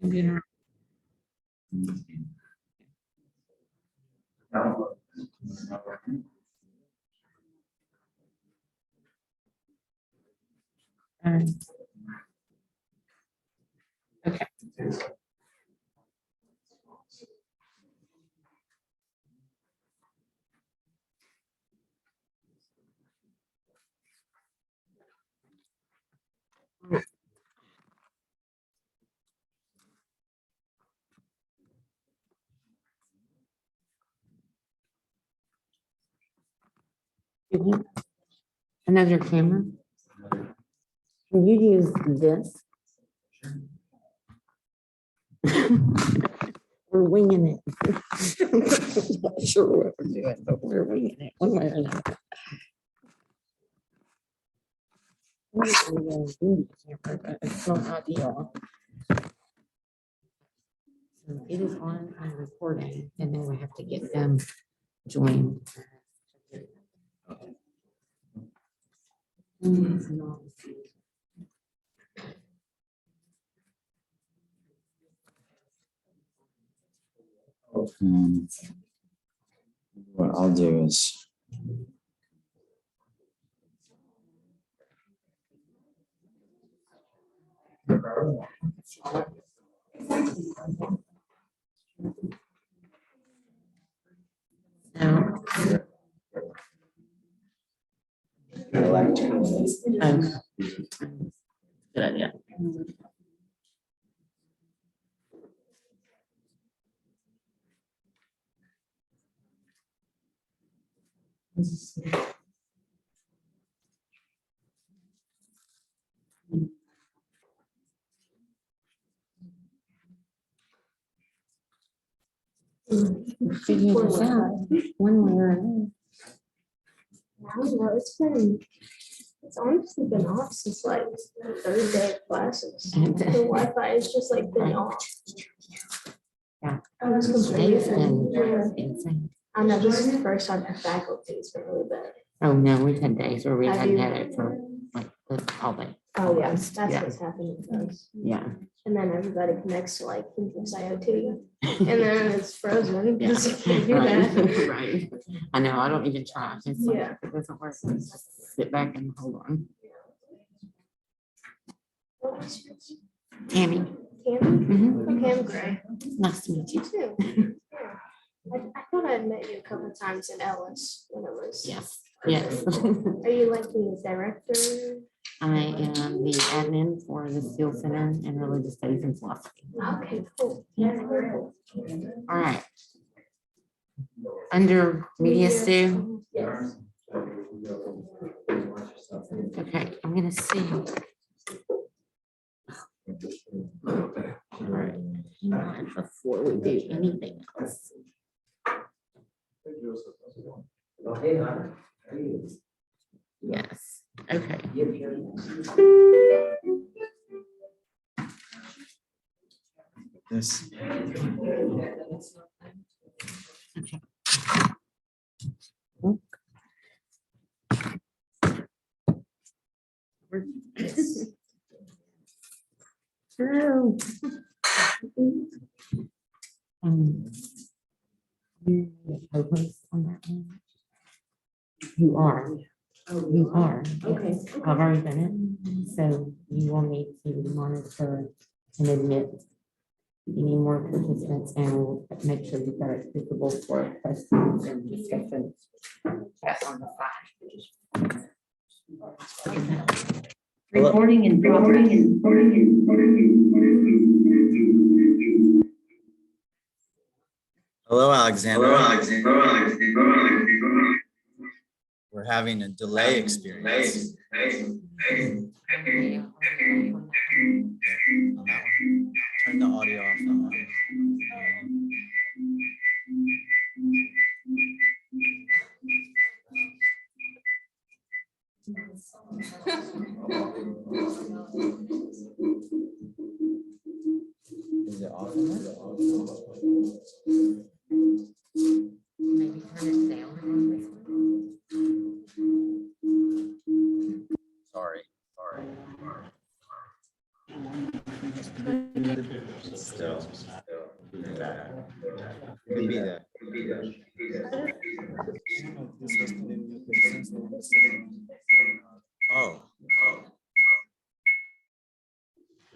Computer. Okay. Another camera. Can you use this? We're winging it. Not sure what we're doing, but we're winging it one way or another. It's not ideal. So it is on and recording, and then we have to get them joined. What I'll do is No. Good idea. Figure this out one way or another. It's honestly been off since like the third day of classes. The Wi-Fi has just like been off. Yeah. I was Today's complaining. been insane. I know this is the first time for faculty. It's been really bad. Oh, no, we've had days where we Have hadn't you- had it for like all day. Oh yeah, Almost, that's yeah. what's happening with us. Yeah. And then everybody connects to like Infinix IoT, and then it's frozen Yeah. because you can't do that. Right. I know, I don't even try. It's like, Yeah. if it doesn't work, let's just sit back and hold on. Tammy. Tammy? Mhm. Okay, I'm Gray. Nice to meet You you. too. I thought I'd met you a couple of times in Ellis when it was. Yes, yes. Are you like the director? I am the admin for the Steel Center and Religious Studies and Philosophy. Okay, cool. That's very cool. All right. Under media stew. Yes. Okay, I'm gonna see. All right. Hang on before we do anything else. Yes, okay. this. Okay. True. You co-host on that one? You are. You are. Okay. I've already done it. So you will need to monitor and admit any more participants and we'll make sure you've got it visible for questions and discussions. Chat on the side. Recording in progress. Hello, Alexandra. We're having a delay experience. On that one. Turn the audio off on that one. Is it off? Maybe turn it down on this one. Sorry. It's still. Could be that. Oh.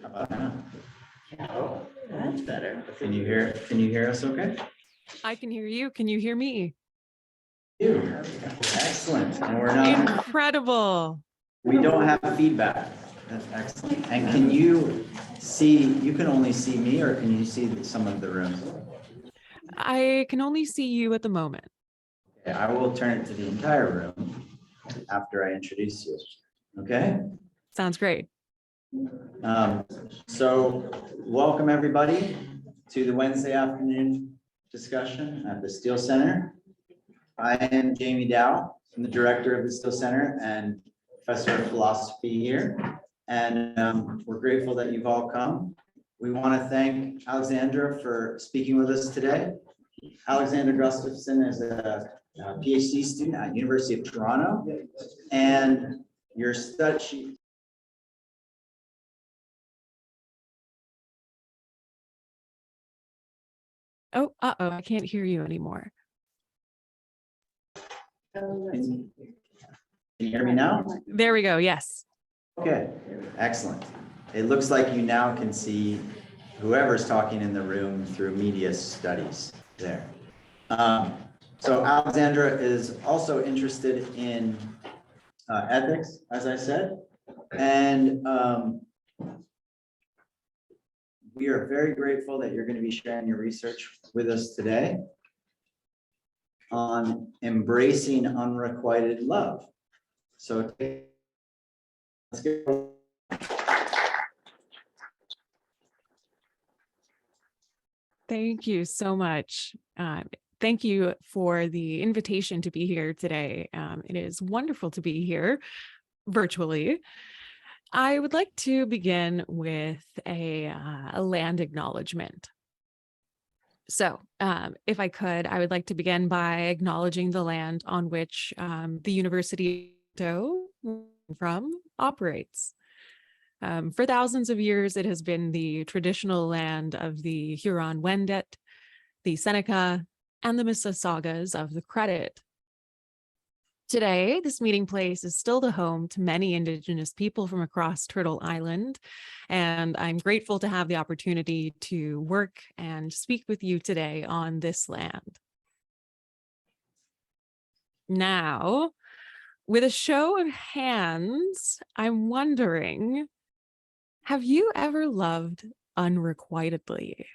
How about now? That's better. Can you hear us okay? I can hear you. Can you hear me? You. Excellent. And we're not, Incredible. we don't have feedback. That's excellent. And can you see, you can only see me, or can you see some of the rooms? I can only see you at the moment. Okay, I will turn it to the entire room after I introduce you. Okay? Sounds great. So welcome everybody to the Wednesday afternoon discussion at the Steele Center. I am Jamie Dow. I'm the director of the Steele Center and professor of philosophy here. And we're grateful that you've all come. We want to thank Alexandra for speaking with us today. Alexandra Gustafson is a PhD student at University of Toronto, and your study. Oh, I can't hear you anymore. Can you hear me now? There we go. Yes. Okay, excellent. It looks like you now can see whoever's talking in the room through media studies there. So Alexandra is also interested in ethics, as I said, and we are very grateful that you're going to be sharing your research with us today on embracing unrequited love. So let's go. Thank you so much. Thank you for the invitation to be here today. It is wonderful to be here virtually. I would like to begin with a land acknowledgement. So if I could, I would like to begin by acknowledging the land on which the University from operates. For thousands of years, it has been the traditional land of the Huron-Wendat, the Seneca, and the Mississaugas of the Credit. Today, this meeting place is still the home to many Indigenous people from across Turtle Island, and I'm grateful to have the opportunity to work and speak with you today on this land. Now, with a show of hands, I'm wondering, have you ever loved unrequitedly?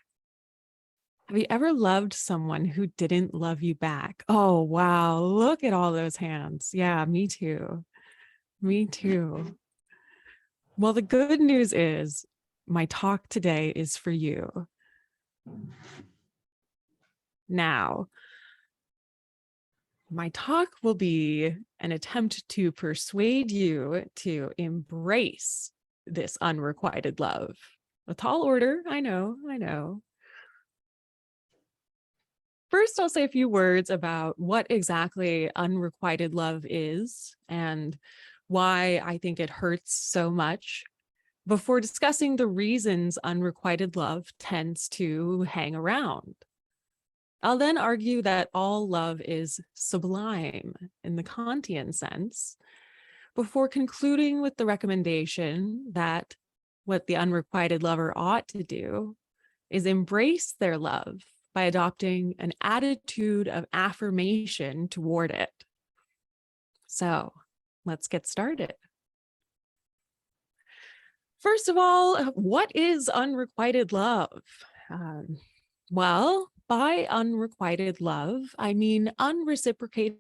Have you ever loved someone who didn't love you back? Oh, wow. Look at all those hands. Yeah, me too. Me too. Well, the good news is my talk today is for you. Now, my talk will be an attempt to persuade you to embrace this unrequited love. A tall order, I know. First, I'll say a few words about what exactly unrequited love is and why I think it hurts so much, before discussing the reasons unrequited love tends to hang around. I'll then argue that all love is sublime in the Kantian sense, before concluding with the recommendation that what the unrequited lover ought to do is embrace their love by adopting an attitude of affirmation toward it. So let's get started. First of all, what is unrequited love? Well, by unrequited love, I mean unreciprocated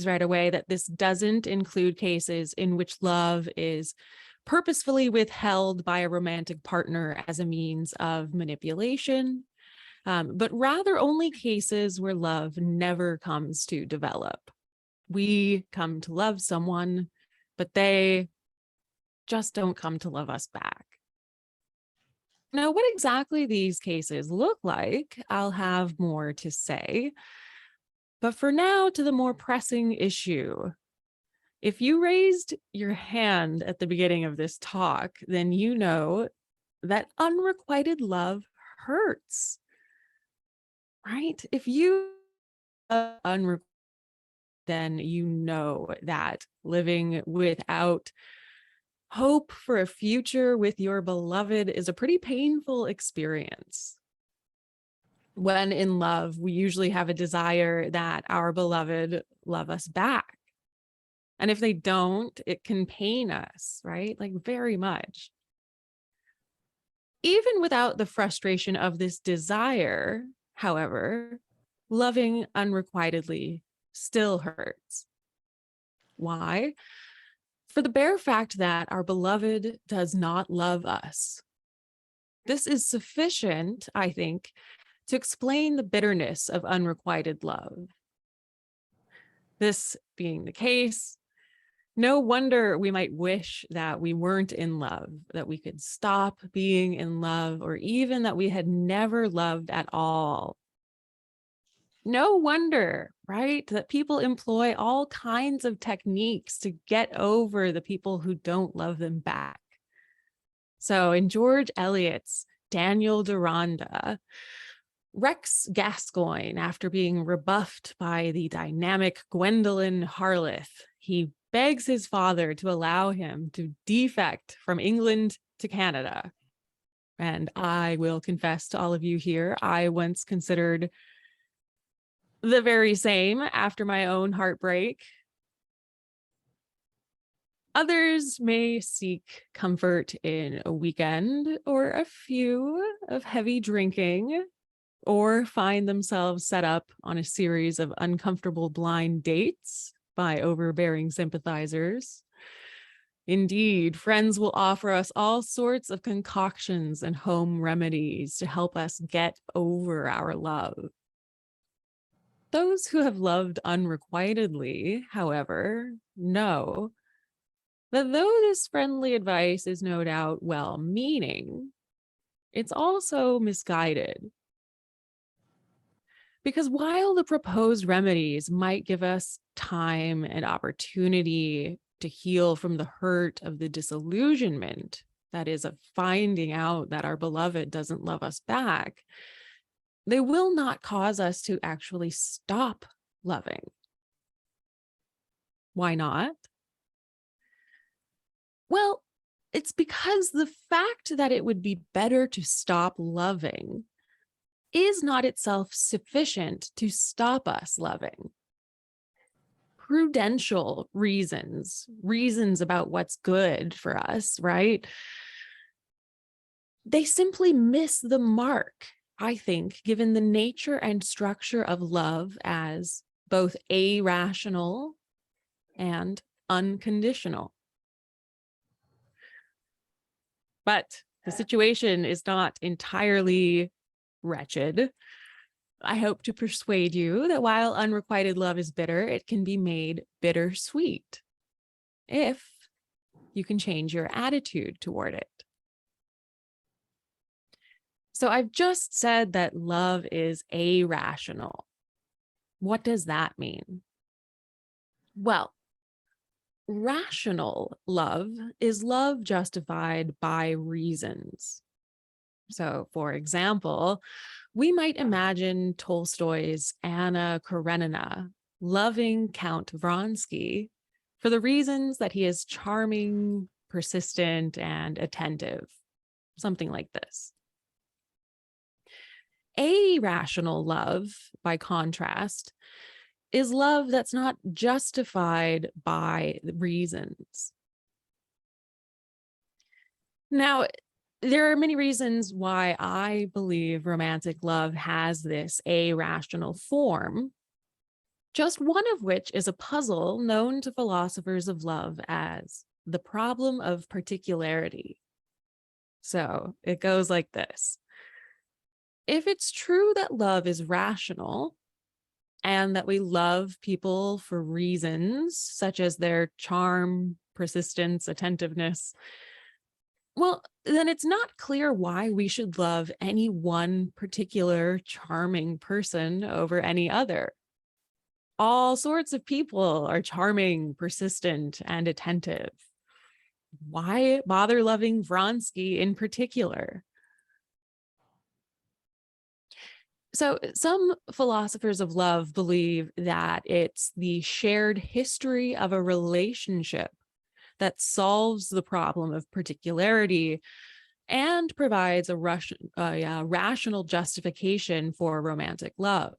right away that this doesn't include cases in which love is purposefully withheld by a romantic partner as a means of manipulation, but rather only cases where love never comes to develop. We come to love someone, but they just don't come to love us back. Now, what exactly these cases look like, I'll have more to say. But for now, to the more pressing issue. If you raised your hand at the beginning of this talk, then you know that unrequited love hurts, right? If you unrequited, then you know that living without hope for a future with your beloved is a pretty painful experience. When in love, we usually have a desire that our beloved love us back. And if they don't, it can pain us, right? Like very much. Even without the frustration of this desire, however, loving unrequitedly still hurts. Why? For the bare fact that our beloved does not love us. This is sufficient, I think, to explain the bitterness of unrequited love. This being the case, no wonder we might wish that we weren't in love, that we could stop being in love, or even that we had never loved at all. No wonder, right, that people employ all kinds of techniques to get over the people who don't love them back. So in George Eliot's Daniel Deronda, Rex Gascoigne, after being rebuffed by the dynamic Gwendolen Harleth, he begs his father to allow him to defect from England to Canada. And I will confess to all of you here, I once considered the very same after my own heartbreak. Others may seek comfort in a weekend or a few of heavy drinking, or find themselves set up on a series of uncomfortable blind dates by overbearing sympathizers. Indeed, friends will offer us all sorts of concoctions and home remedies to help us get over our love. Those who have loved unrequitedly, however, know that though this friendly advice is no doubt well-meaning, it's also misguided. Because while the proposed remedies might give us time and opportunity to heal from the hurt of the disillusionment, that is, of finding out that our beloved doesn't love us back, they will not cause us to actually stop loving. Why not? Well, it's because the fact that it would be better to stop loving is not itself sufficient to stop us loving. Prudential reasons about what's good for us, right? They simply miss the mark, I think, given the nature and structure of love as both irrational and unconditional. But the situation is not entirely wretched. I hope to persuade you that while unrequited love is bitter, it can be made bittersweet if you can change your attitude toward it. So I've just said that love is irrational. What does that mean? Well, rational love is love justified by reasons. So, for example, we might imagine Tolstoy's Anna Karenina loving Count Vronsky for the reasons that he is charming, persistent, and attentive, something like this. Irrational love, by contrast, is love that's not justified by reasons. Now, there are many reasons why I believe romantic love has this irrational form, just one of which is a puzzle known to philosophers of love as the problem of particularity. So it goes like this. If it's true that love is rational, and that we love people for reasons such as their charm, persistence, attentiveness, well, then it's not clear why we should love any one particular charming person over any other. All sorts of people are charming, persistent, and attentive. Why bother loving Vronsky in particular? So some philosophers of love believe that it's the shared history of a relationship that solves the problem of particularity and provides a rational justification for romantic love.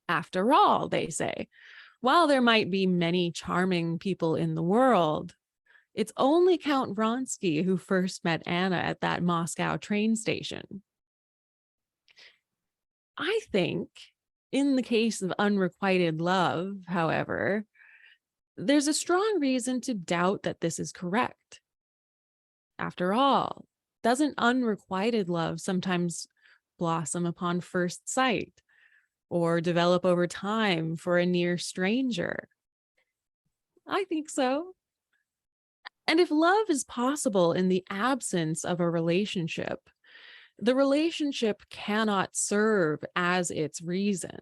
After all, they say, while there might be many charming people in the world, it's only Count Vronsky who first met Anna at that Moscow train station. I think in the case of unrequited love, however, there's a strong reason to doubt that this is correct. After all, doesn't unrequited love sometimes blossom upon first sight or develop over time for a near stranger? I think so. And if love is possible in the absence of a relationship, the relationship cannot serve as its reason.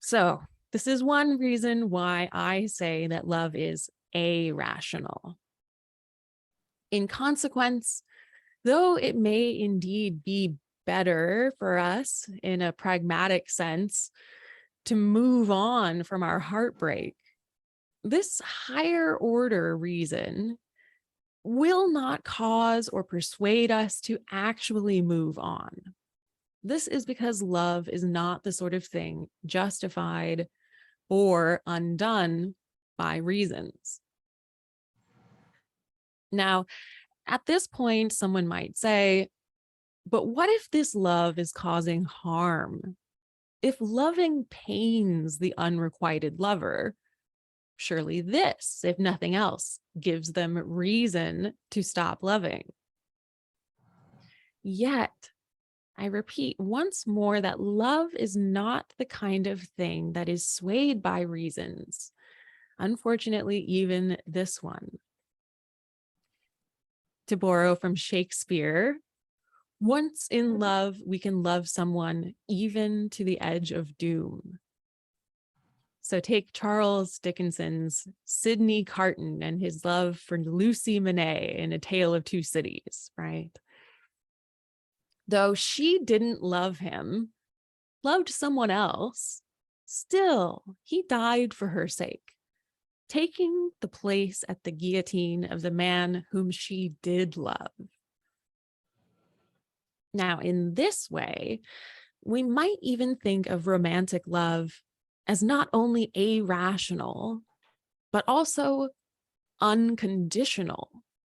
So this is one reason why I say that love is irrational. In consequence, though it may indeed be better for us in a pragmatic sense to move on from our heartbreak, this higher order reason will not cause or persuade us to actually move on. This is because love is not the sort of thing justified or undone by reasons. Now, at this point, someone might say, but what if this love is causing harm? If loving pains the unrequited lover, surely this, if nothing else, gives them reason to stop loving. Yet, I repeat once more that love is not the kind of thing that is swayed by reasons. Unfortunately, even this one. To borrow from Shakespeare, once in love, we can love someone even to the edge of doom. So take Charles Dickinson's Sidney Carton and his love for Lucy Manet in A Tale of Two Cities, right? Though she didn't love him, loved someone else, still he died for her sake, taking the place at the guillotine of the man whom she did love. Now, in this way, we might even think of romantic love as not only irrational, but also unconditional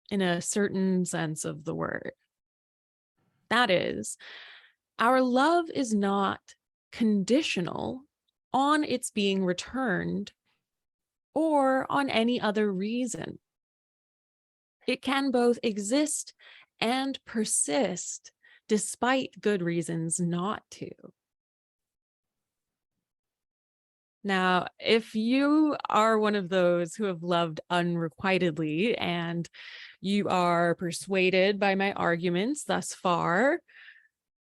in a certain sense of the word. That is, our love is not conditional on its being returned or on any other reason. It can both exist and persist despite good reasons not to. Now, if you are one of those who have loved unrequitedly and you are persuaded by my arguments thus far,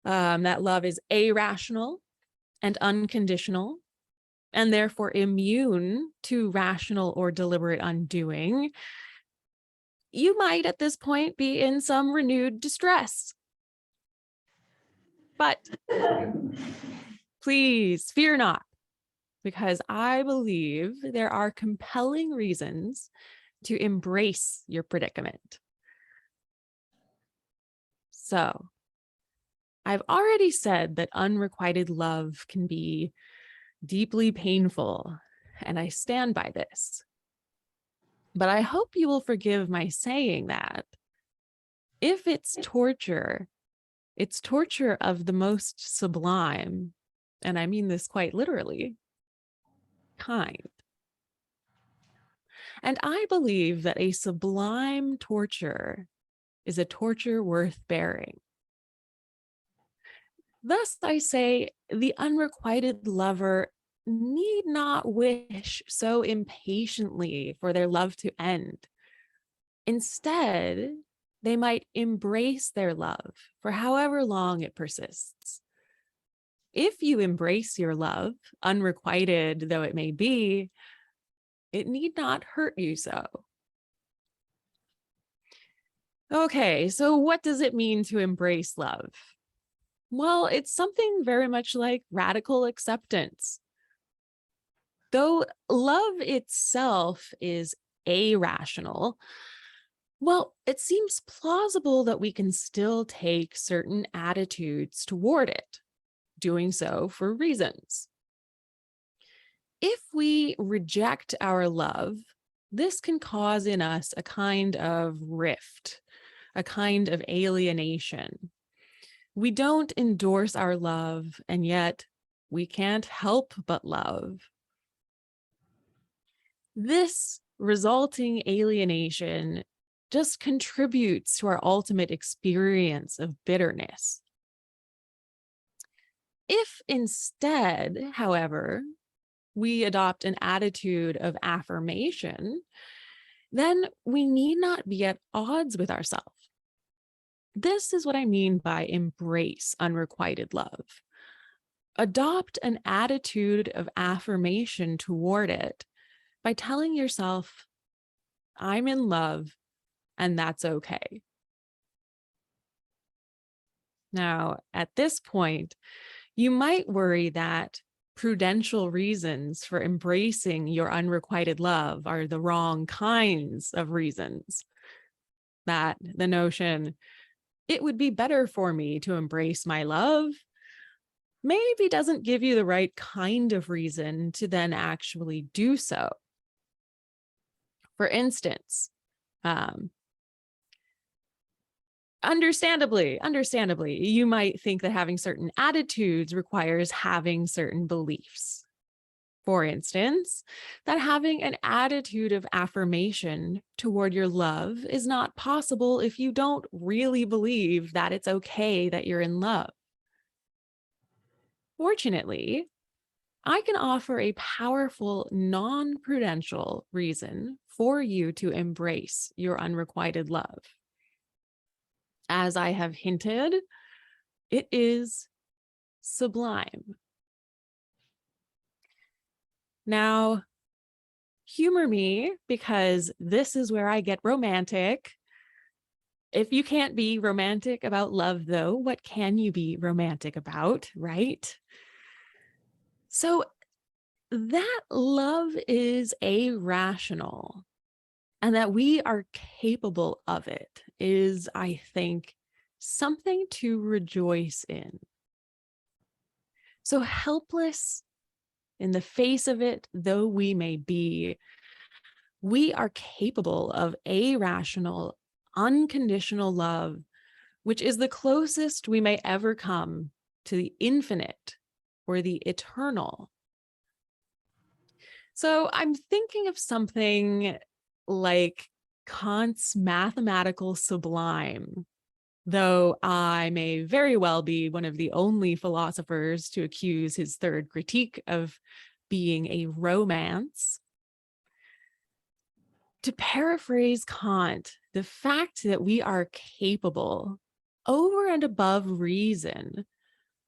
that love is irrational and unconditional, and therefore immune to rational or deliberate undoing, you might at this point be in some renewed distress. But please fear not, because I believe there are compelling reasons to embrace your predicament. So, I've already said that unrequited love can be deeply painful, and I stand by this. But I hope you will forgive my saying that. If it's torture of the most sublime, and I mean this quite literally, kind. And I believe that a sublime torture is a torture worth bearing. Thus, I say the unrequited lover need not wish so impatiently for their love to end. Instead, they might embrace their love for however long it persists, If you embrace your love, unrequited though it may be, it need not hurt you so. Okay, so what does it mean to embrace love? Well, it's something very much like radical acceptance. Though love itself is irrational, well, it seems plausible that we can still take certain attitudes toward it, doing so for reasons. If we reject our love, this can cause in us a kind of rift, a kind of alienation. We don't endorse our love, and yet we can't help but love. This resulting alienation just contributes to our ultimate experience of bitterness. If instead, however, we adopt an attitude of affirmation, then we need not be at odds with ourselves. This is what I mean by embrace unrequited love. Adopt an attitude of affirmation toward it by telling yourself, I'm in love and that's okay. Now, at this point, you might worry that prudential reasons for embracing your unrequited love are the wrong kinds of reasons. That the notion, it would be better for me to embrace my love, maybe doesn't give you the right kind of reason to then actually do so. For instance, understandably, you might think that having certain attitudes requires having certain beliefs. For instance, that having an attitude of affirmation toward your love is not possible if you don't really believe that it's okay that you're in love. Fortunately, I can offer a powerful non-prudential reason for you to embrace your unrequited love. As I have hinted, it is sublime. Now, humor me because this is where I get romantic. If you can't be romantic about love, though, what can you be romantic about, right? So that love is irrational and that we are capable of it is, I think, something to rejoice in. So helpless in the face of it, though we may be, we are capable of irrational, unconditional love, which is the closest we may ever come to the infinite or the eternal. So I'm thinking of something like Kant's mathematical sublime, though I may very well be one of the only philosophers to accuse his third critique of being a romance. To paraphrase Kant, the fact that we are capable, over and above reason,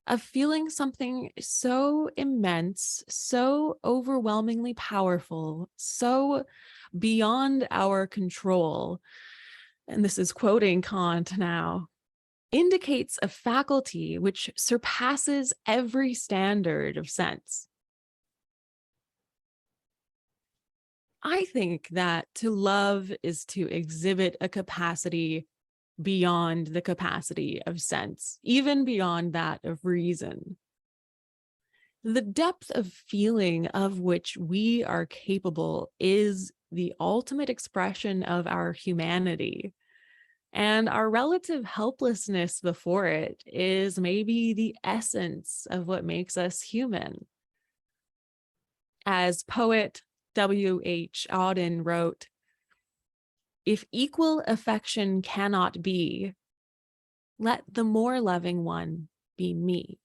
of feeling something so immense, so overwhelmingly powerful, so beyond our control, and this is quoting Kant now, indicates a faculty which surpasses every standard of sense. I think that to love is to exhibit a capacity beyond the capacity of sense, even beyond that of reason. The depth of feeling of which we are capable is the ultimate expression of our humanity. And our relative helplessness before it is maybe the essence of what makes us human. As poet W.H. Auden wrote, "If equal affection cannot be, let the more loving one be me."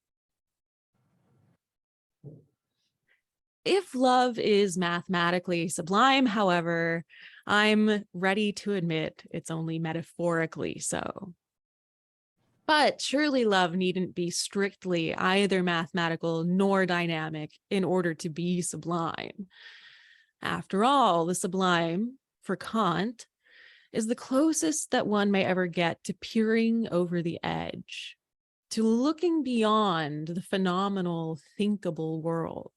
If love is mathematically sublime, however, I'm ready to admit it's only metaphorically so. But surely love needn't be strictly either mathematical nor dynamic in order to be sublime. After all, the sublime, for Kant, is the closest that one may ever get to peering over the edge, to looking beyond the phenomenal, thinkable world.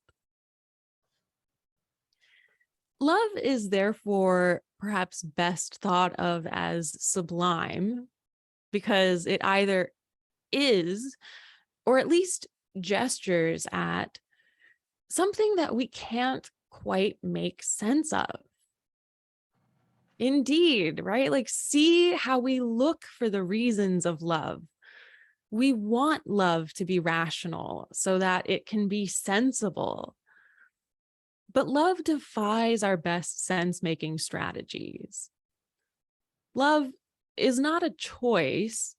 Love is therefore perhaps best thought of as sublime because it either is, or at least gestures at, something that we can't quite make sense of. Indeed, right? Like, see how we look for the reasons of love. We want love to be rational so that it can be sensible. But love defies our best sense-making strategies. Love is not a choice,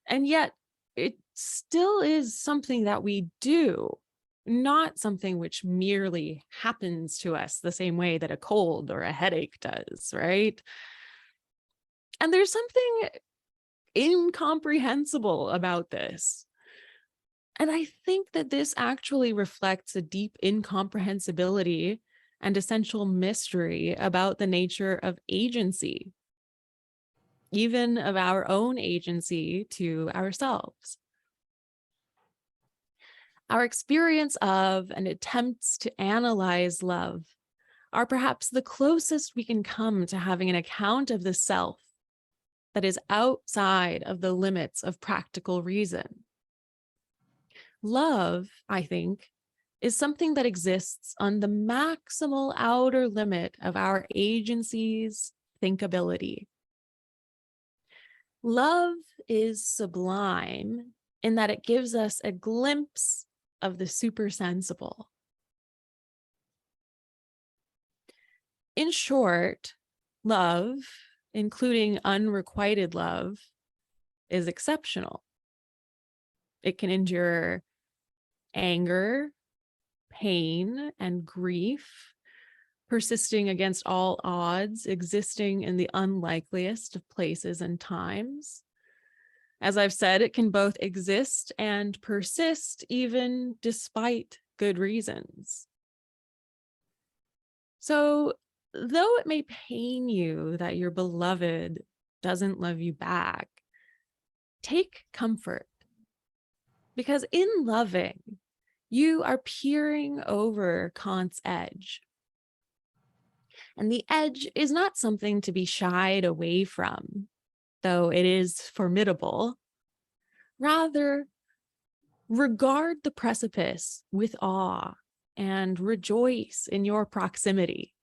and yet it still is something that we do, not something which merely happens to us the same way that a cold or a headache does, right? And there's something incomprehensible about this. And I think that this actually reflects a deep incomprehensibility and essential mystery about the nature of agency, even of our own agency to ourselves. Our experience of and attempts to analyze love are perhaps the closest we can come to having an account of the self that is outside of the limits of practical reason. Love, I think, is something that exists on the maximal outer limit of our agency's thinkability. Love is sublime in that it gives us a glimpse of the supersensible. In short, love, including unrequited love, is exceptional. It can endure anger, pain, and grief, persisting against all odds, existing in the unlikeliest of places and times. As I've said, it can both exist and persist even despite good reasons. So, though it may pain you that your beloved doesn't love you back, take comfort, because in loving, you are peering over Kant's edge. And the edge is not something to be shied away from, though it is formidable. Rather, regard the precipice with awe and rejoice in your proximity.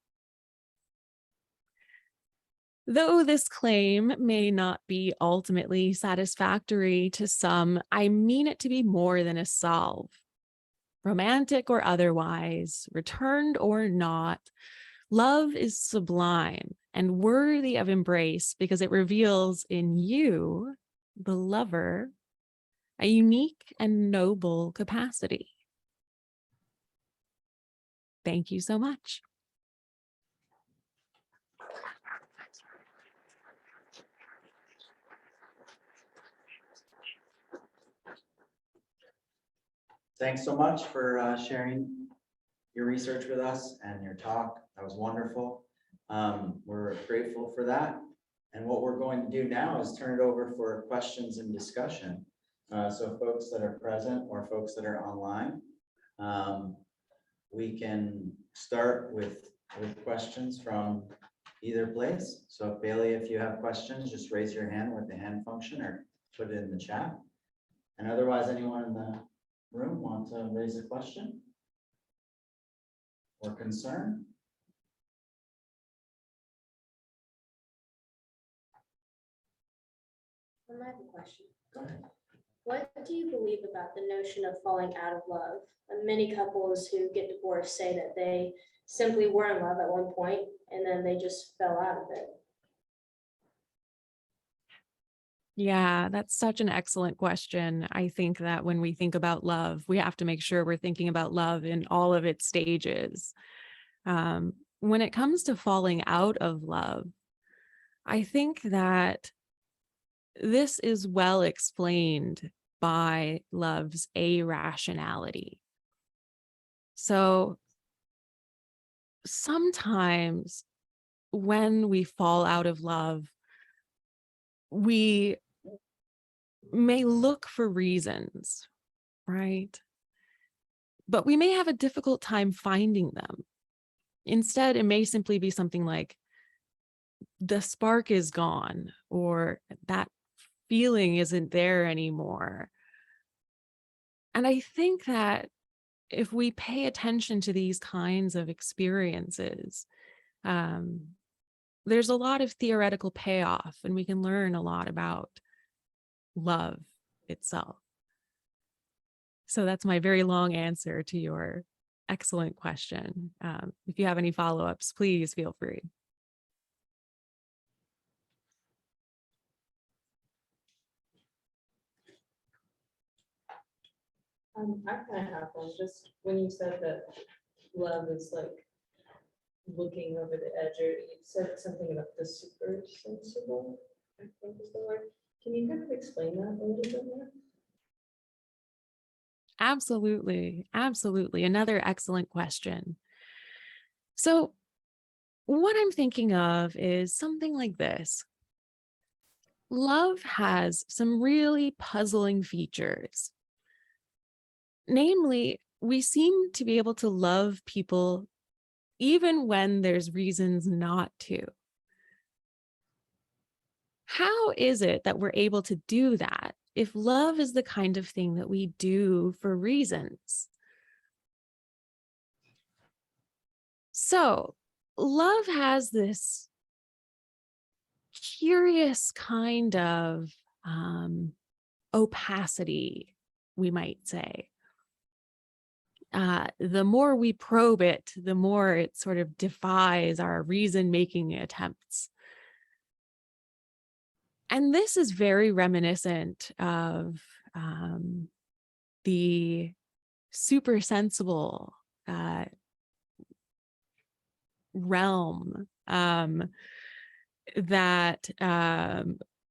Though this claim may not be ultimately satisfactory to some, I mean it to be more than a salve. Romantic or otherwise, returned or not, love is sublime and worthy of embrace because it reveals in you, the lover, a unique and noble capacity. Thank you so much. Thanks so much for sharing your research with us and your talk. That was wonderful. We're grateful for that. And what we're going to do now is turn it over for questions and discussion. So folks that are present or folks that are online, we can start with questions from either place. So Bailey, if you have questions, just raise your hand with the hand function or put it in the chat. And otherwise, anyone in the room want to raise a question or concern? I have a question. Go ahead. What do you believe about the notion of falling out of love? Many couples who get divorced say that they simply were in love at one point and then they just fell out of it. Yeah, that's such an excellent question. I think that when we think about love, we have to make sure we're thinking about love in all of its stages. When it comes to falling out of love, I think that this is well explained by love's irrationality. So sometimes when we fall out of love, we may look for reasons, right? But we may have a difficult time finding them. Instead, it may simply be something like the spark is gone, or that feeling isn't there anymore. And I think that if we pay attention to these kinds of experiences, there's a lot of theoretical payoff, and we can learn a lot about love itself. So that's my very long answer to your excellent question. If you have any follow-ups, please feel free. I kind of have one, just when you said that love is like looking over the edge, or you said something about the super sensible, I think is the word. Can you kind of explain that a little bit more? Absolutely. Absolutely. Another excellent question. So what I'm thinking of is something like this. Love has some really puzzling features. Namely, we seem to be able to love people even when there's reasons not to. How is it that we're able to do that if love is the kind of thing that we do for reasons? So, love has this curious kind of opacity, we might say. The more we probe it, the more it sort of defies our reason-making attempts. And this is very reminiscent of the super sensible realm that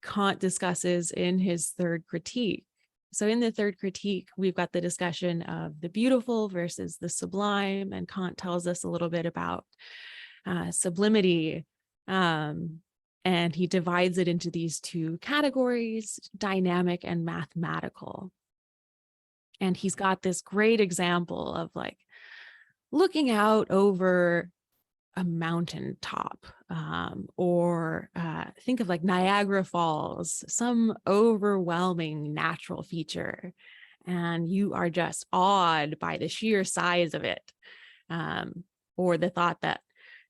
Kant discusses in his third critique. So in the third critique, we've got the discussion of the beautiful versus the sublime, and Kant tells us a little bit about sublimity, and he divides it into these two categories, dynamic and mathematical. And he's got this great example of like looking out over a mountaintop, or think of like Niagara Falls, some overwhelming natural feature, and you are just awed by the sheer size of it, or the thought that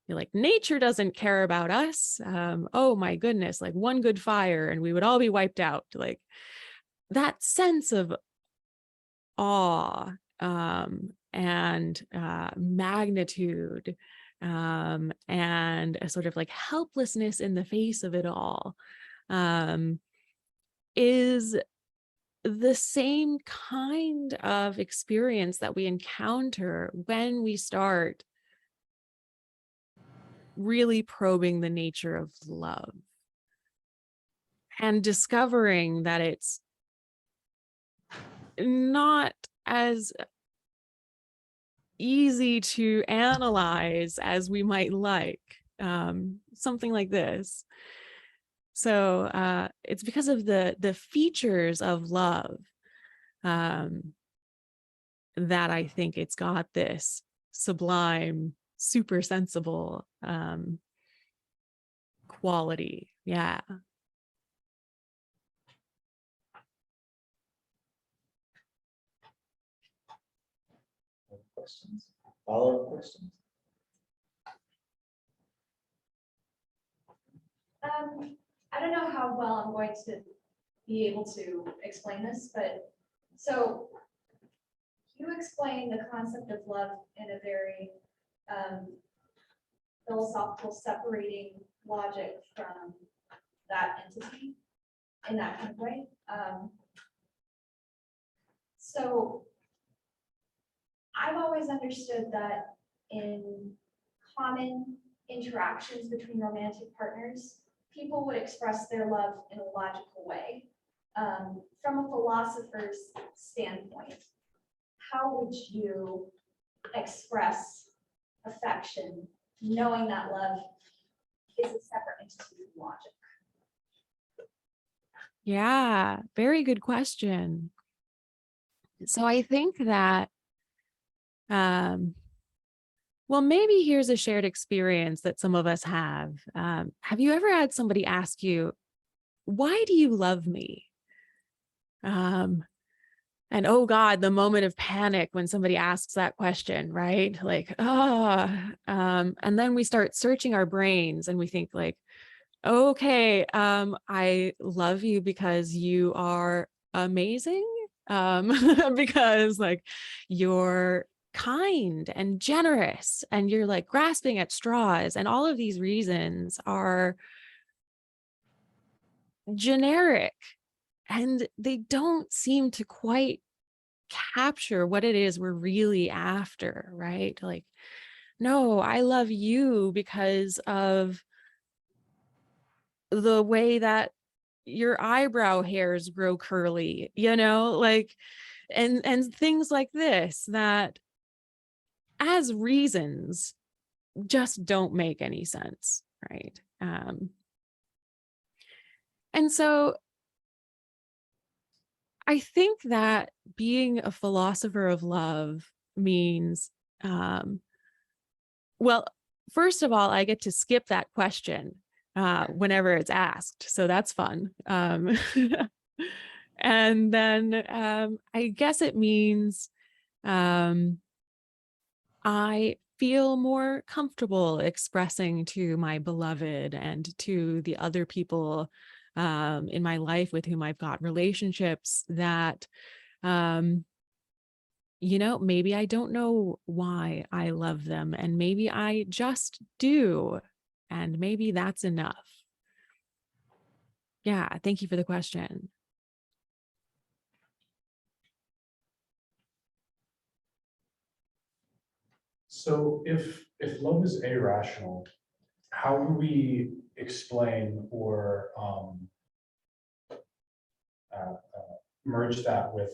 you're like, nature doesn't care about us. Oh my goodness, like one good fire and we would all be wiped out. Like that sense of awe and magnitude, and a sort of like helplessness in the face of it all, is the same kind of experience that we encounter when we start really probing the nature of love and discovering that it's not as easy to analyze as we might like, something like this. So it's because of the features of love that I think it's got this sublime, super sensible quality. Yeah. Questions? Follow-up questions? I don't know how well I'm going to be able to explain this, but so you explain the concept of love in a very philosophical, separating logic from that entity in that kind of way. So I've always understood that in common interactions between romantic partners, people would express their love in a logical way. From a philosopher's standpoint, how would you express affection, knowing that love is a separate entity from logic? Yeah, very good question. So I think that, well, maybe here's a shared experience that some of us have. Have you ever had somebody ask you, why do you love me? And oh God, the moment of panic when somebody asks that question, right? Like, and then we start searching our brains and we think like, okay, I love you because you are amazing. Because like you're kind and generous and you're like grasping at straws, and all of these reasons are generic and they don't seem to quite capture what it is we're really after, right? Like, no, I love you because of the way that your eyebrow hairs grow curly, like, and things like this that as reasons just don't make any sense, right? And so I think that being a philosopher of love means, well, first of all, I get to skip that question whenever it's asked. So that's fun. And then I guess it means I feel more comfortable expressing to my beloved and to the other people in my life with whom I've got relationships that, maybe I don't know why I love them, and maybe I just do, and maybe that's enough. Yeah, thank you for the question. So if love is irrational, how do we explain or merge that with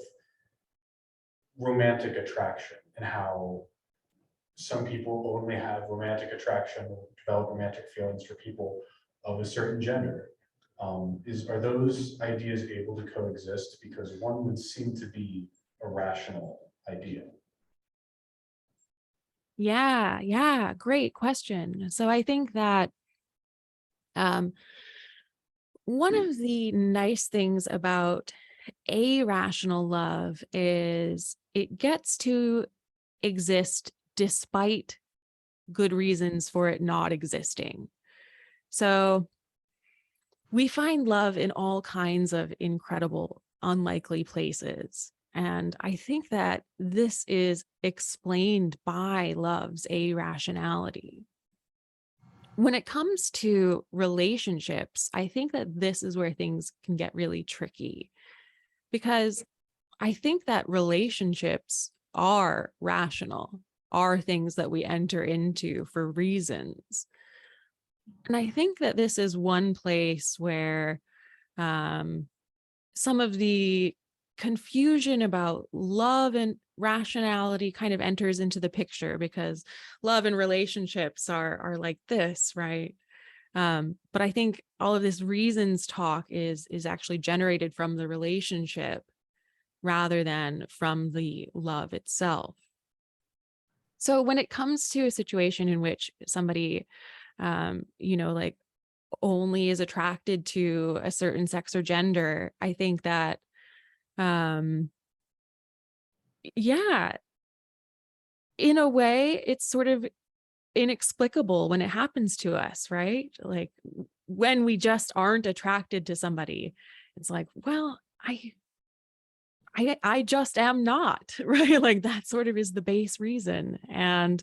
romantic attraction, and how some people only have romantic attraction, develop romantic feelings for people of a certain gender? Are those ideas able to coexist? Because one would seem to be a rational idea. Yeah, great question. So I think that one of the nice things about irrational love is it gets to exist despite good reasons for it not existing. So we find love in all kinds of incredible, unlikely places. And I think that this is explained by love's irrationality. When it comes to relationships, I think that this is where things can get really tricky, because I think that relationships are rational, are things that we enter into for reasons. And I think that this is one place where some of the confusion about love and rationality kind of enters into the picture, because love and relationships are like this, right? But I think all of this reasons talk is actually generated from the relationship rather than from the love itself. So when it comes to a situation in which somebody, like only is attracted to a certain sex or gender, I think that, yeah, in a way, it's sort of inexplicable when it happens to us, right? Like when we just aren't attracted to somebody, it's like, well, I just am not, right? Like that sort of is the base reason. And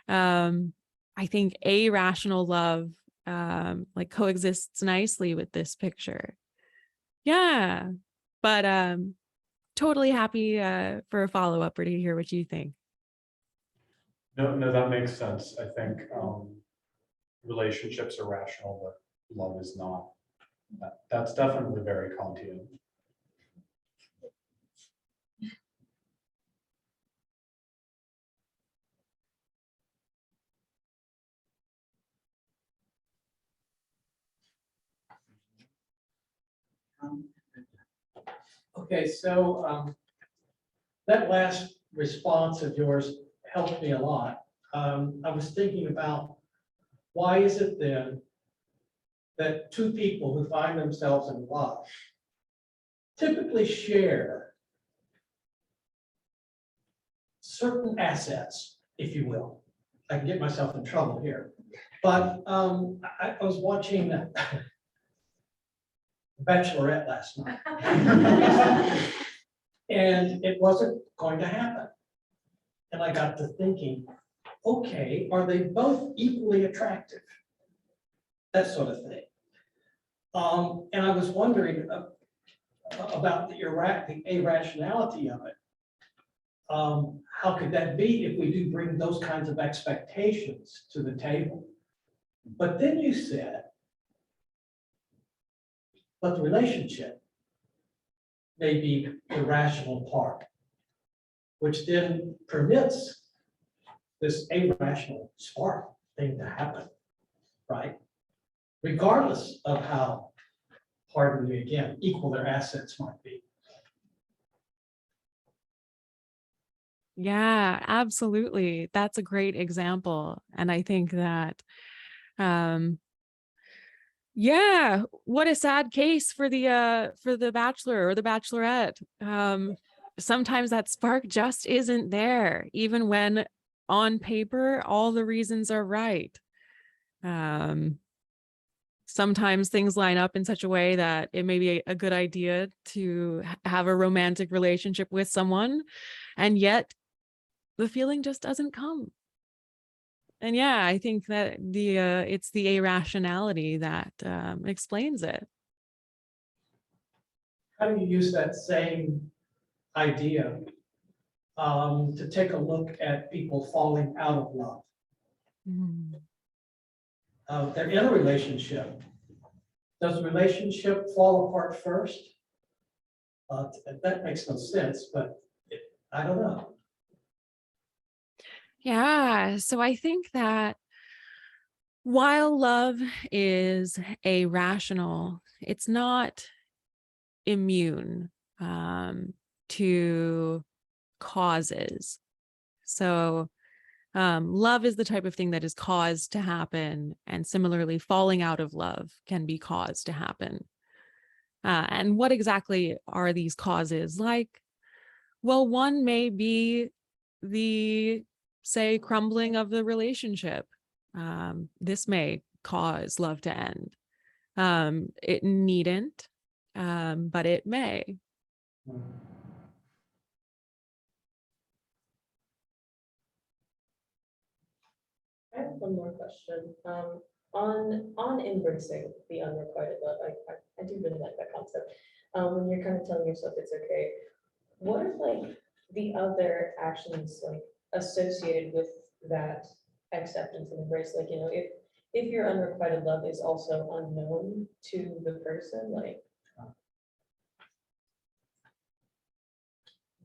I think irrational love like coexists nicely with this picture. Yeah. But totally happy for a follow-up or to hear what you think. No, that makes sense. I think relationships are rational, but love is not. That's definitely very Kantian. Okay, so that last response of yours helped me a lot. I was thinking about, why is it then that two people who find themselves in love typically share certain assets, if you will? I can get myself in trouble here, but I was watching Bachelorette last night. And it wasn't going to happen. And I got to thinking, okay, are they both equally attractive? That sort of thing. And I was wondering about the irrationality of it. How could that be if we do bring those kinds of expectations to the table? But then you said, but the relationship may be the rational part, which then permits this irrational spark thing to happen, right? Regardless of how, pardon me again, equal their assets might be. Yeah, absolutely. That's a great example. And I think that, yeah, what a sad case for the bachelor or the bachelorette. Sometimes that spark just isn't there, even when on paper, all the reasons are right. Sometimes things line up in such a way that it may be a good idea to have a romantic relationship with someone, and yet the feeling just doesn't come. And yeah, I think that it's the irrationality that explains it. How do you use that same idea to take a look at people falling out of love? They're in a relationship. Does the relationship fall apart first? That makes no sense, but I don't know. Yeah, so I think that while love is irrational, it's not immune to causes. So love is the type of thing that is caused to happen, and similarly, falling out of love can be caused to happen. And what exactly are these causes like? Well, one may be the, say, crumbling of the relationship. This may cause love to end. It needn't, but it may. I have one more question. On embracing the unrequited love, I do really like that concept. When you're kind of telling yourself it's okay, what are like the other actions like associated with that acceptance and embrace? Like, you know, if your unrequited love is also unknown to the person, like,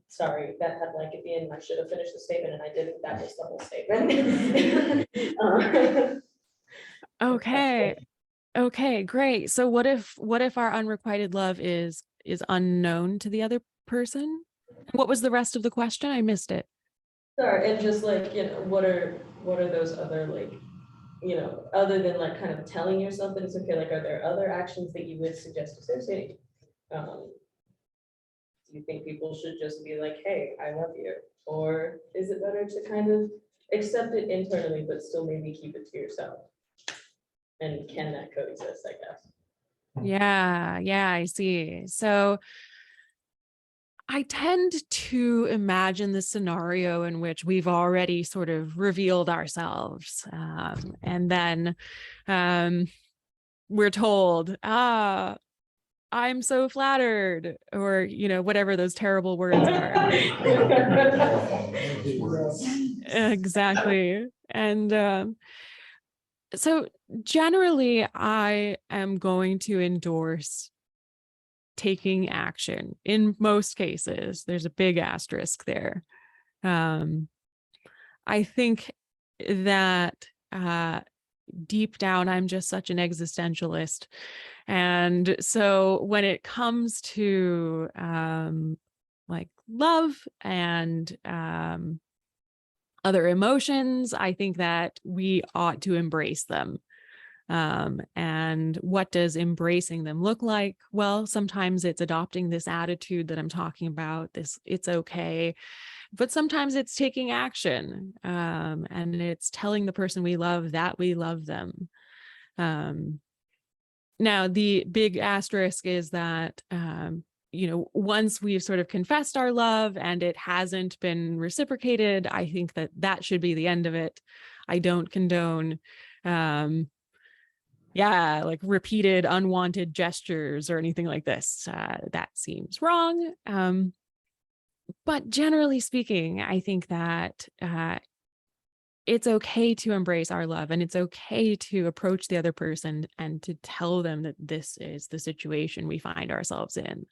sorry, that had like at the end, I should have finished the statement and I didn't. That was the whole statement. Okay, great. So what if our unrequited love is unknown to the other person? What was the rest of the question? I missed it. Sorry, and just like, you know, what are those other, like, you know, other than like kind of telling yourself that it's okay, like, are there other actions that you would suggest associating? Do you think people should just be like, hey, I love you? Or is it better to kind of accept it internally, but still maybe keep it to yourself? And can that coexist, I guess? Yeah, I see. So I tend to imagine the scenario in which we've already sort of revealed ourselves. And then we're told, I'm so flattered, or, you know, whatever those terrible words are. Exactly. And So generally, I am going to endorse taking action in most cases. There's a big asterisk there. I think that deep down, I'm just such an existentialist. And so when it comes to like love and other emotions, I think that we ought to embrace them. And what does embracing them look like? Well, sometimes it's adopting this attitude that I'm talking about, this it's okay, but sometimes it's taking action, and it's telling the person we love that we love them. Now, the big asterisk is that, once we've sort of confessed our love and it hasn't been reciprocated, I think that that should be the end of it. I don't condone like repeated unwanted gestures or anything like this. That seems wrong. But generally speaking, I think that it's okay to embrace our love, and it's okay to approach the other person and to tell them that this is the situation we find ourselves in.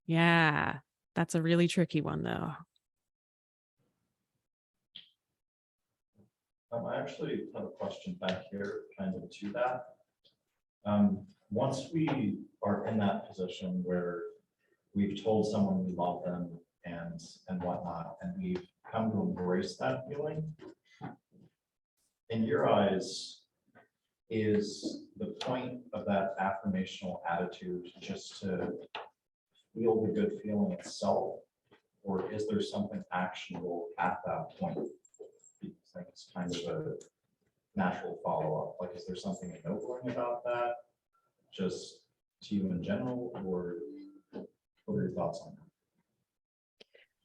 Yeah, that's a really tricky one, though. I actually have a question back here, kind of to that. Once we are in that position where we've told someone we love them and whatnot, and we've come to embrace that feeling, in your eyes, is the point of that affirmational attitude just to feel the good feeling itself, or is there something actionable at that point? Because I think it's kind of a natural follow-up. Like, is there something ennobling about that, just to you in general, or what are your thoughts on that?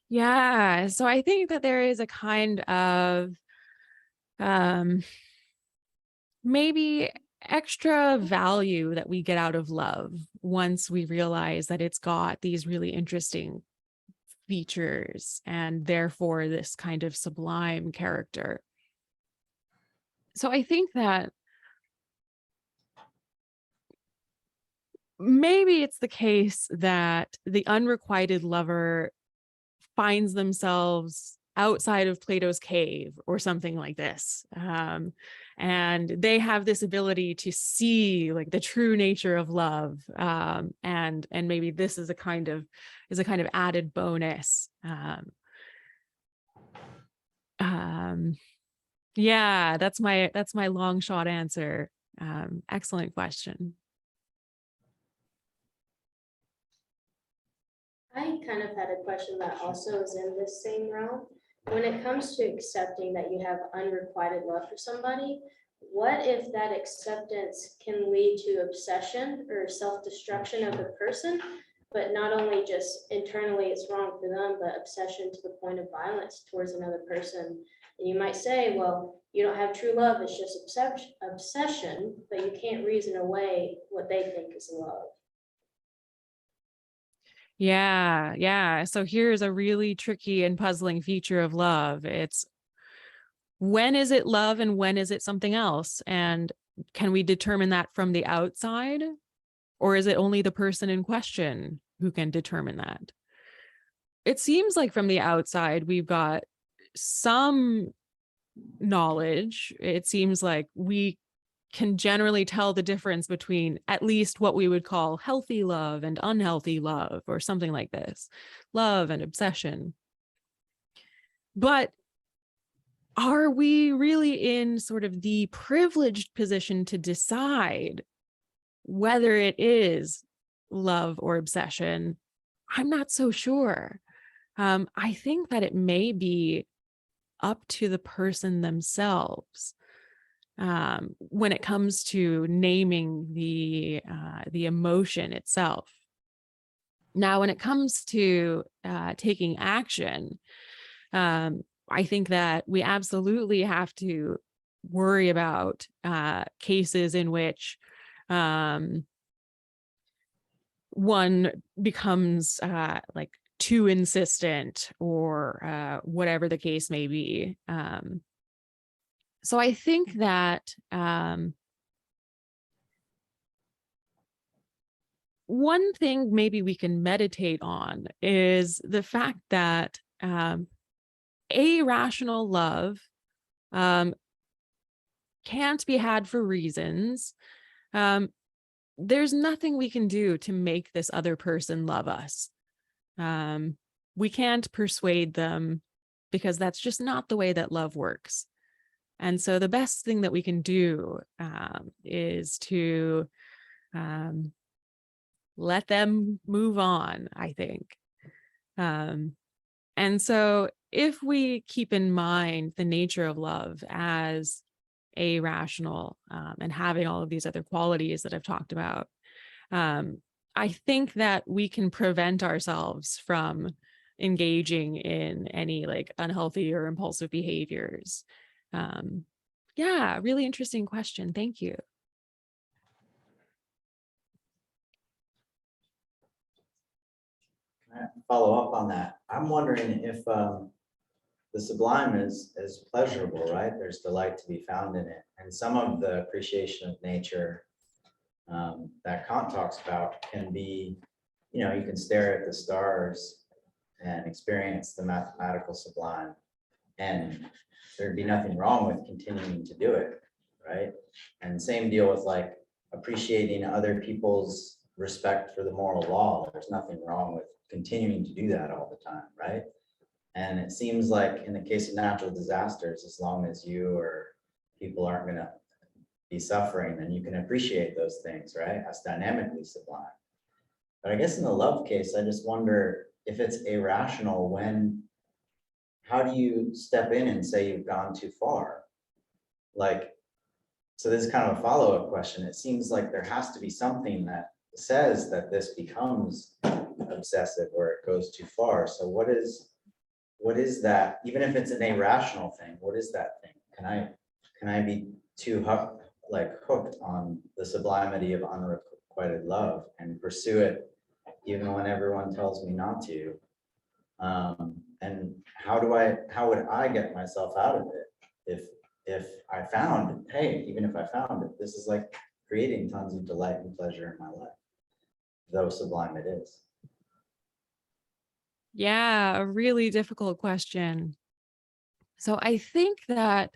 Yeah, so I think that there is a kind of maybe extra value that we get out of love once we realize that it's got these really interesting features and therefore this kind of sublime character. So I think that maybe it's the case that the unrequited lover finds themselves outside of Plato's cave or something like this. And they have this ability to see like the true nature of love. And maybe this is a kind of added bonus. Yeah, that's my long shot answer. Excellent question. I kind of had a question that also is in this same realm. When it comes to accepting that you have unrequited love for somebody, what if that acceptance can lead to obsession or self-destruction of the person, but not only just internally it's wrong for them, but obsession to the point of violence towards another person? And you might say, well, you don't have true love, it's just obsession, but you can't reason away what they think is love. Yeah. So here's a really tricky and puzzling feature of love. It's when is it love and when is it something else? And can we determine that from the outside? Or is it only the person in question who can determine that? It seems like from the outside, we've got some knowledge. It seems like we can generally tell the difference between at least what we would call healthy love and unhealthy love, or something like this, love and obsession. But are we really in sort of the privileged position to decide whether it is love or obsession? I'm not so sure. I think that it may be up to the person themselves. When it comes to naming the emotion itself. Now, when it comes to taking action, I think that we absolutely have to worry about cases in which one becomes like too insistent or whatever the case may be. So I think that one thing maybe we can meditate on is the fact that irrational love can't be had for reasons. There's nothing we can do to make this other person love us. We can't persuade them because that's just not the way that love works. And so the best thing that we can do is to let them move on, I think. And so if we keep in mind the nature of love as irrational and having all of these other qualities that I've talked about, I think that we can prevent ourselves from engaging in any like unhealthy or impulsive behaviors. Yeah, really interesting question. Thank you. Can I follow up on that? I'm wondering if the sublime is pleasurable, right? There's delight to be found in it. And some of the appreciation of nature that Kant talks about can be, you know, you can stare at the stars and experience the mathematical sublime. And there'd be nothing wrong with continuing to do it, right? And same deal with like appreciating other people's respect for the moral law. There's nothing wrong with continuing to do that all the time, right? And it seems like in the case of natural disasters, as long as you or people aren't going to be suffering, then you can appreciate those things, right? That's dynamically sublime. But I guess in the love case, I just wonder if it's irrational when, how do you step in and say you've gone too far? Like, so this is kind of a follow-up question. It seems like there has to be something that says that this becomes obsessive or it goes too far. So what is that? Even if it's an irrational thing, what is that thing? Can I be too hooked on the sublimity of unrequited love and pursue it even when everyone tells me not to? And how would I get myself out of it if I found, hey, even if I found it, this is like creating tons of delight and pleasure in my life, though sublime it is. Yeah, a really difficult question. So I think that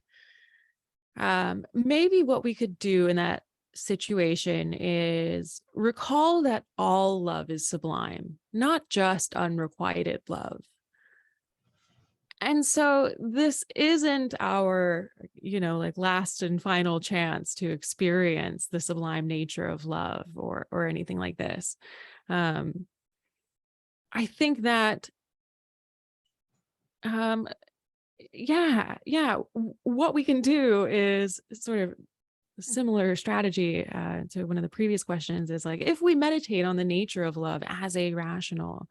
maybe what we could do in that situation is recall that all love is sublime, not just unrequited love. And so this isn't our, like last and final chance to experience the sublime nature of love or anything like this. I think that, what we can do is sort of a similar strategy to one of the previous questions is like, if we meditate on the nature of love as irrational,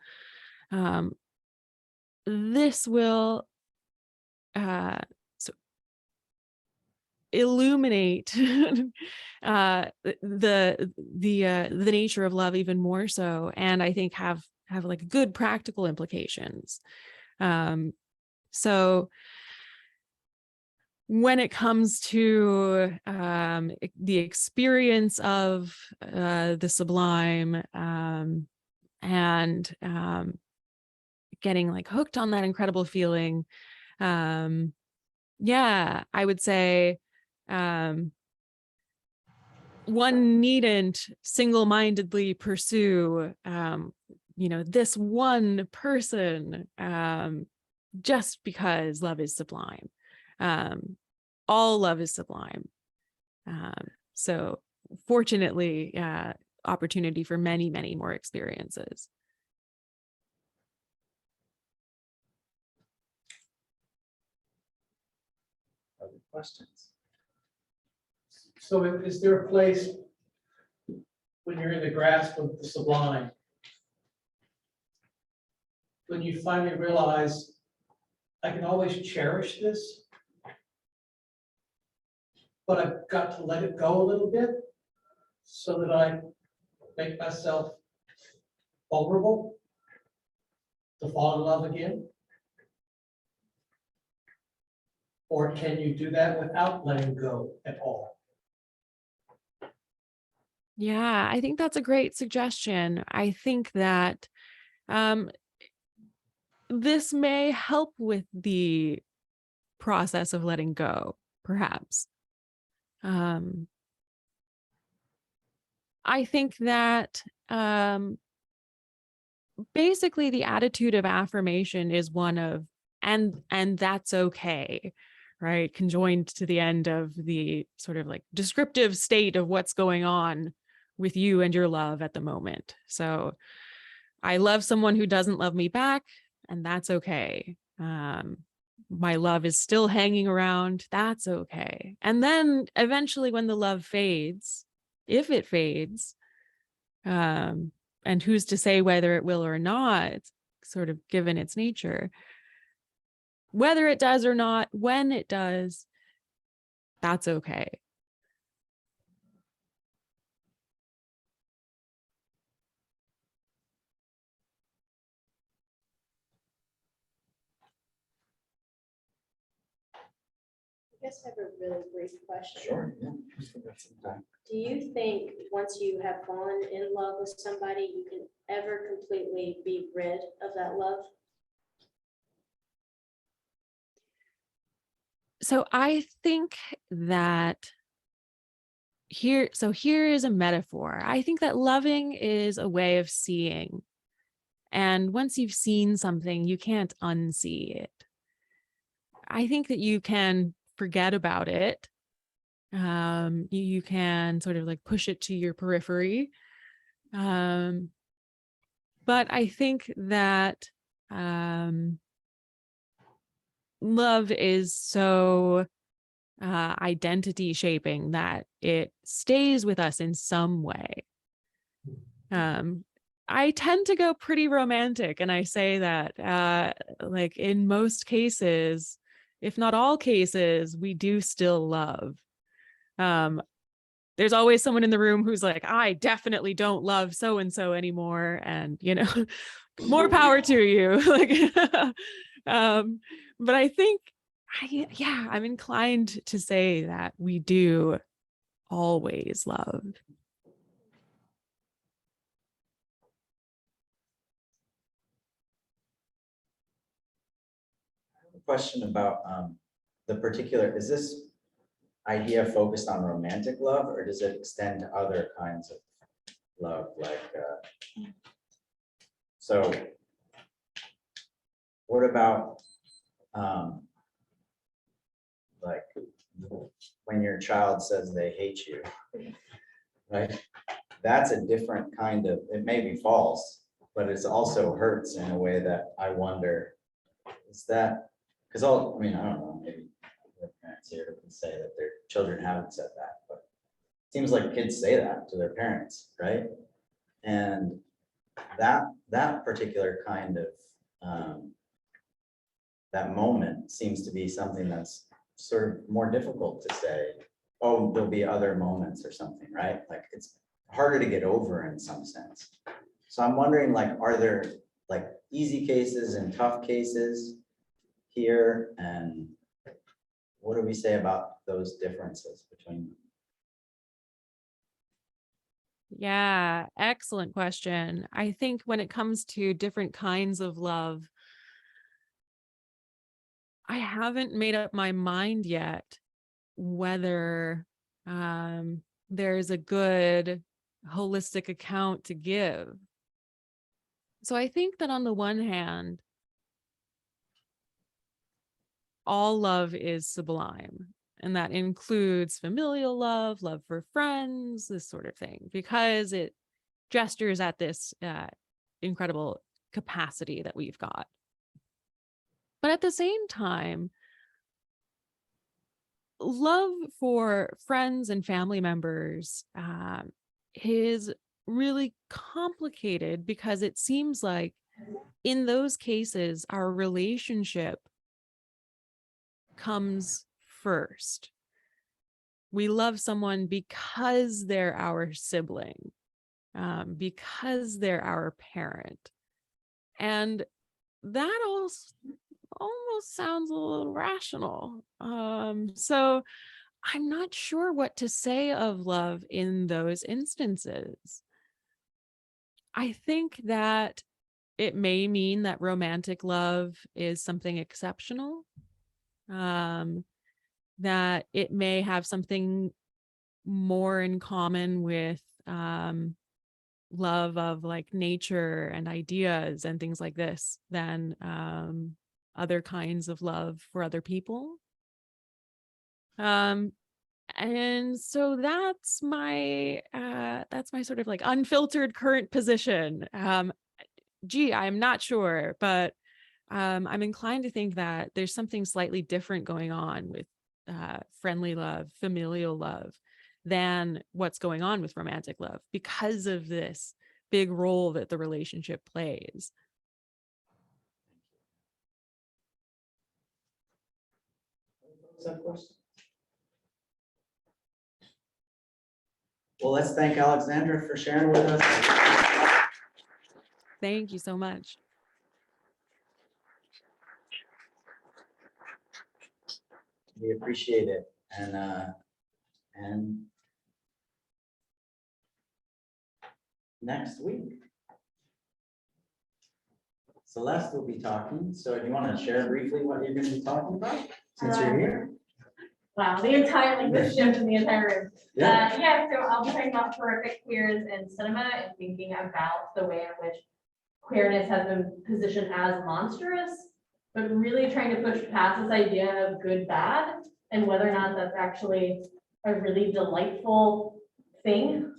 this will illuminate the nature of love even more so, and I think have like good practical implications. So when it comes to the experience of the sublime and getting like hooked on that incredible feeling, I would say one needn't single-mindedly pursue, this one person just because love is sublime. All love is sublime. So fortunately, opportunity for many, many more experiences. Other questions? So is there a place when you're in the grasp of the sublime, when you finally realize I can always cherish this, but I've got to let it go a little bit so that I make myself vulnerable to fall in love again? Or can you do that without letting go at all? Yeah, I think that's a great suggestion. I think that this may help with the process of letting go, perhaps. I think that basically the attitude of affirmation is one of, and that's okay, right? Conjoined to the end of the sort of like descriptive state of what's going on with you and your love at the moment. So I love someone who doesn't love me back, and that's okay. My love is still hanging around. That's okay. And then eventually when the love fades, if it fades, and who's to say whether it will or not, sort of given its nature, whether it does or not, when it does, that's okay. I guess I have a really brief question. Sure. Yeah. Do you think once you have fallen in love with somebody, you can ever completely be rid of that love? So I think that here is a metaphor. I think that loving is a way of seeing. And once you've seen something, you can't unsee it. I think that you can forget about it. You can sort of like push it to your periphery. But I think that love is so identity shaping that it stays with us in some way. I tend to go pretty romantic, and I say that like in most cases, if not all cases, we do still love. There's always someone in the room who's like, I definitely don't love so and so anymore, and more power to you. Like, but I think, I'm inclined to say that we do always love. Question about the particular, is this idea focused on romantic love, or does it extend to other kinds of love? Like, so what about like when your child says they hate you, right? That's a different kind of, it may be false, but it's also hurts in a way that I wonder, is that, because I don't know, maybe the parents here can say that their children haven't said that, but it seems like kids say that to their parents, right? And that particular kind of that moment seems to be something that's sort of more difficult to say, oh, there'll be other moments or something, right? Like it's harder to get over in some sense. So I'm wondering, like, are there like easy cases and tough cases here? And what do we say about those differences between them? Yeah, excellent question. I think when it comes to different kinds of love, I haven't made up my mind yet whether there's a good holistic account to give. So I think that on the one hand, all love is sublime, and that includes familial love, love for friends, this sort of thing, because it gestures at this incredible capacity that we've got. But at the same time, love for friends and family members is really complicated, because it seems like in those cases, our relationship comes first. We love someone because they're our sibling, because they're our parent. And that almost sounds a little rational. So I'm not sure what to say of love in those instances. I think that it may mean that romantic love is something exceptional, that it may have something more in common with love of like nature and ideas and things like this than other kinds of love for other people. And so that's my sort of like unfiltered current position. I'm not sure, but I'm inclined to think that there's something slightly different going on with friendly love, familial love, than what's going on with romantic love because of this big role that the relationship plays. Well, let's thank Alexandra for sharing with us. Thank you so much. We appreciate it. And next week, Celeste will be talking. So do you want to share briefly what you're going to be talking about since you're here? Wow, the entire, like the shift in the entire room. Yeah. Yeah, so I'll be talking about horrific queers in cinema and thinking about the way in which queerness has been positioned as monstrous, but really trying to push past this idea of good, bad, and whether or not that's actually a really delightful thing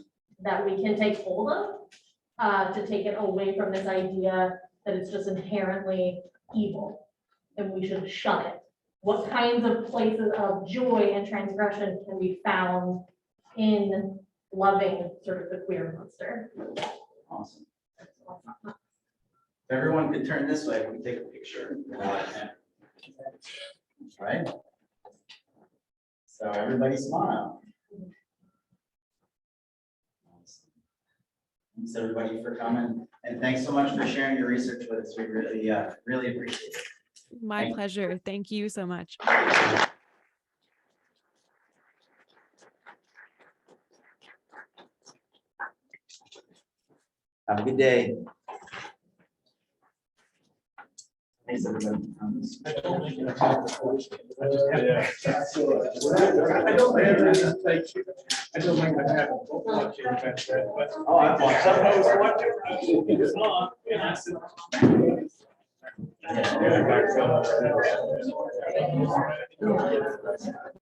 that we can take hold of, to take it away from this idea that it's just inherently evil and we should shun it. What kinds of places of joy and transgression can be found in loving sort of the queer monster? Awesome. If everyone could turn this way, we can take a picture. Right? So everybody smile. Thanks everybody for coming, and thanks so much for sharing your research with us. We really, really appreciate it. My pleasure. Thank you so much. Have a good day. Thanks, everybody. I don't think I have the voice. I just have to- I don't think I have a watching that. Oh, I've watched I was that. watching. It was on, and I said. Yeah.